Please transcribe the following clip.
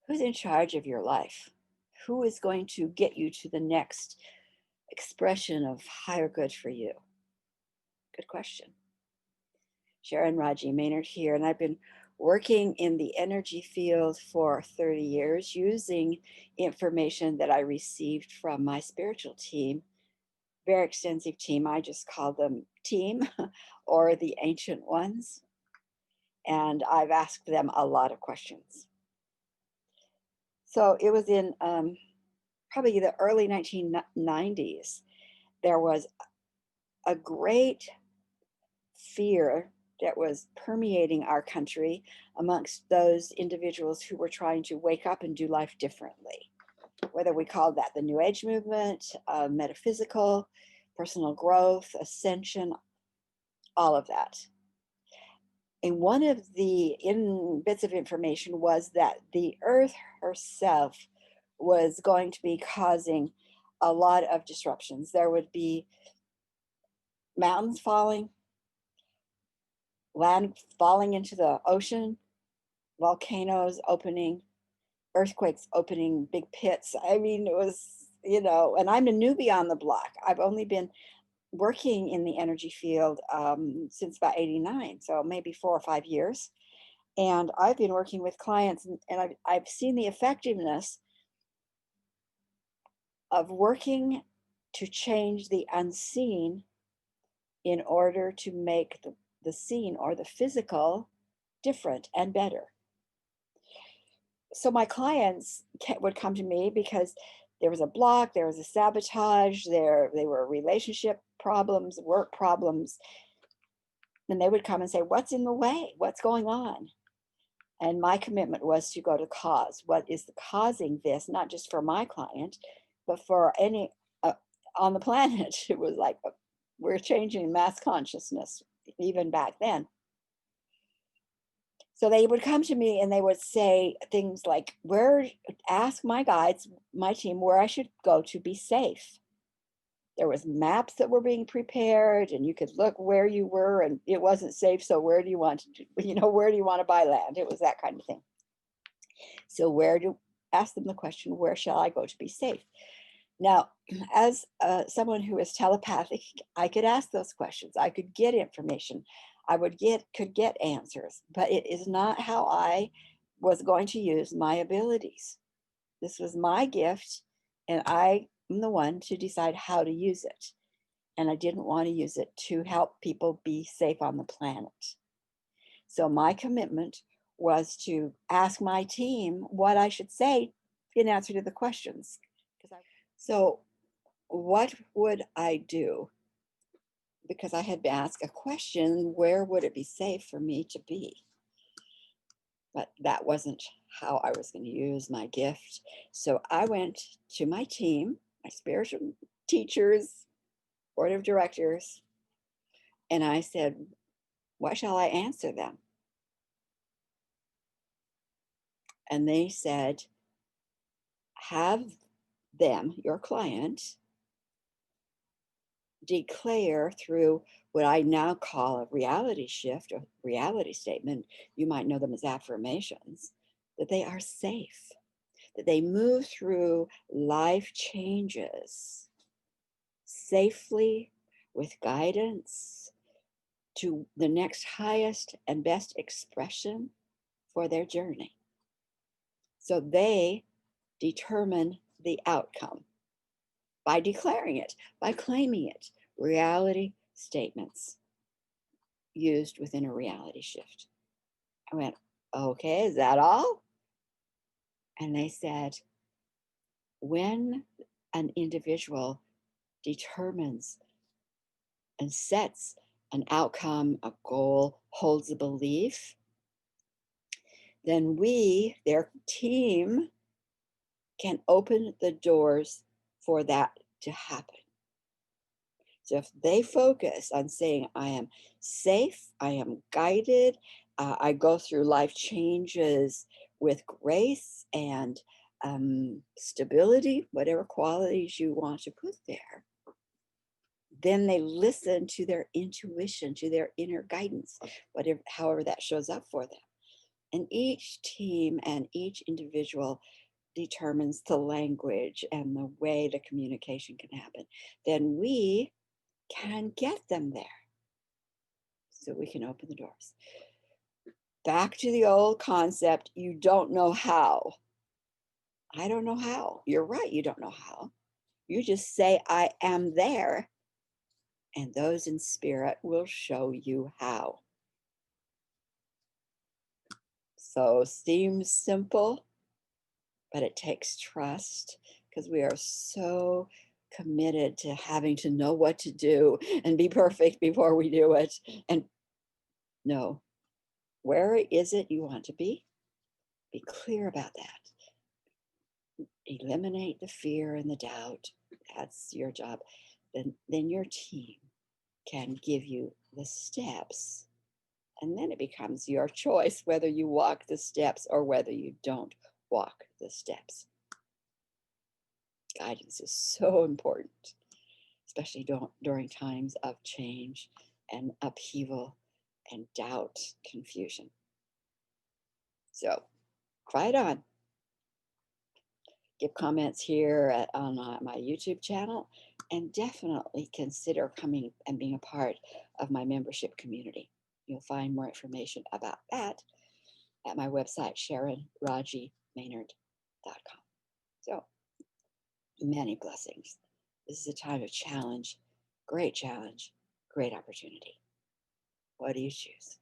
Who's in charge of your life? Who is going to get you to the next expression of higher good for you? Good question. Sharon Raji Maynard here, and I've been working in the energy field for 30 years using information that I received from my spiritual team, very extensive team. I just call them team or the ancient ones. And I've asked them a lot of questions. So it was in probably the early 1990s. There was a great fear that was permeating our country amongst those individuals who were trying to wake up and do life differently. Whether we called that the New Age movement, metaphysical, personal growth, ascension, all of that. And one of the bits of information was that the earth herself was going to be causing a lot of disruptions. There would be mountains falling, land falling into the ocean, volcanoes opening, earthquakes opening big pits. I mean, it was, and I'm a newbie on the block. I've only been working in the energy field since about 89, so maybe 4 or 5 years. And I've been working with clients, and I've seen the effectiveness of working to change the unseen in order to make the seen or the physical different and better. So my clients would come to me because there was a block, there was a sabotage, they were relationship problems, work problems, and they would come and say, "What's in the way? What's going on?" And my commitment was to go to cause. What is the causing this? Not just for my client, but for any on the planet. It was like we're changing mass consciousness even back then. So they would come to me and they would say things like, "Where ask my guides, my team, where I should go to be safe." There was maps that were being prepared, and you could look where you were, and it wasn't safe. So where do you want to, where do you want to buy land? It was that kind of thing. So where do ask them the question, where shall I go to be safe? Now, as someone who is telepathic, I could ask those questions. I could get information. I could get answers, but it is not how I was going to use my abilities. This was my gift, and I am the one to decide how to use it. And I didn't want to use it to help people be safe on the planet. So my commitment was to ask my team what I should say in answer to the questions. So what would I do? Because I had been asked a question, where would it be safe for me to be? But that wasn't how I was going to use my gift. So I went to my team, my spiritual teachers, board of directors, and I said, what shall I answer them? And they said, have them, your client, declare through what I now call a reality shift or reality statement. You might know them as affirmations, that they are safe, that they move through life changes safely with guidance to the next highest and best expression for their journey. So they determine the outcome by declaring it, by claiming it. Reality statements used within a reality shift. I went, okay, is that all? And they said, when an individual determines and sets an outcome, a goal, holds a belief, then we, their team, can open the doors for that to happen. So if they focus on saying, I am safe, I am guided, I go through life changes with grace and stability, whatever qualities you want to put there, then they listen to their intuition, to their inner guidance, whatever, however that shows up for them. And each team and each individual determines the language and the way the communication can happen. Then we can get them there so we can open the doors. Back to the old concept, you don't know how. I don't know how. You're right, you don't know how. You just say, I am there, and those in spirit will show you how. So, seems simple, but it takes trust because we are so committed to having to know what to do and be perfect before we do it. And no, where is it you want to be? Be clear about that. Eliminate the fear and the doubt. That's your job. Then your team can give you the steps. And then it becomes your choice whether you walk the steps or whether you don't walk the steps. Guidance is so important, especially during times of change and upheaval and doubt, confusion. So, fight on. Give comments here on my YouTube channel, and definitely consider coming and being a part of my membership community. You'll find more information about that at my website, SharonRajiMaynard.com. So, many blessings. This is a time of challenge, great opportunity. What do you choose?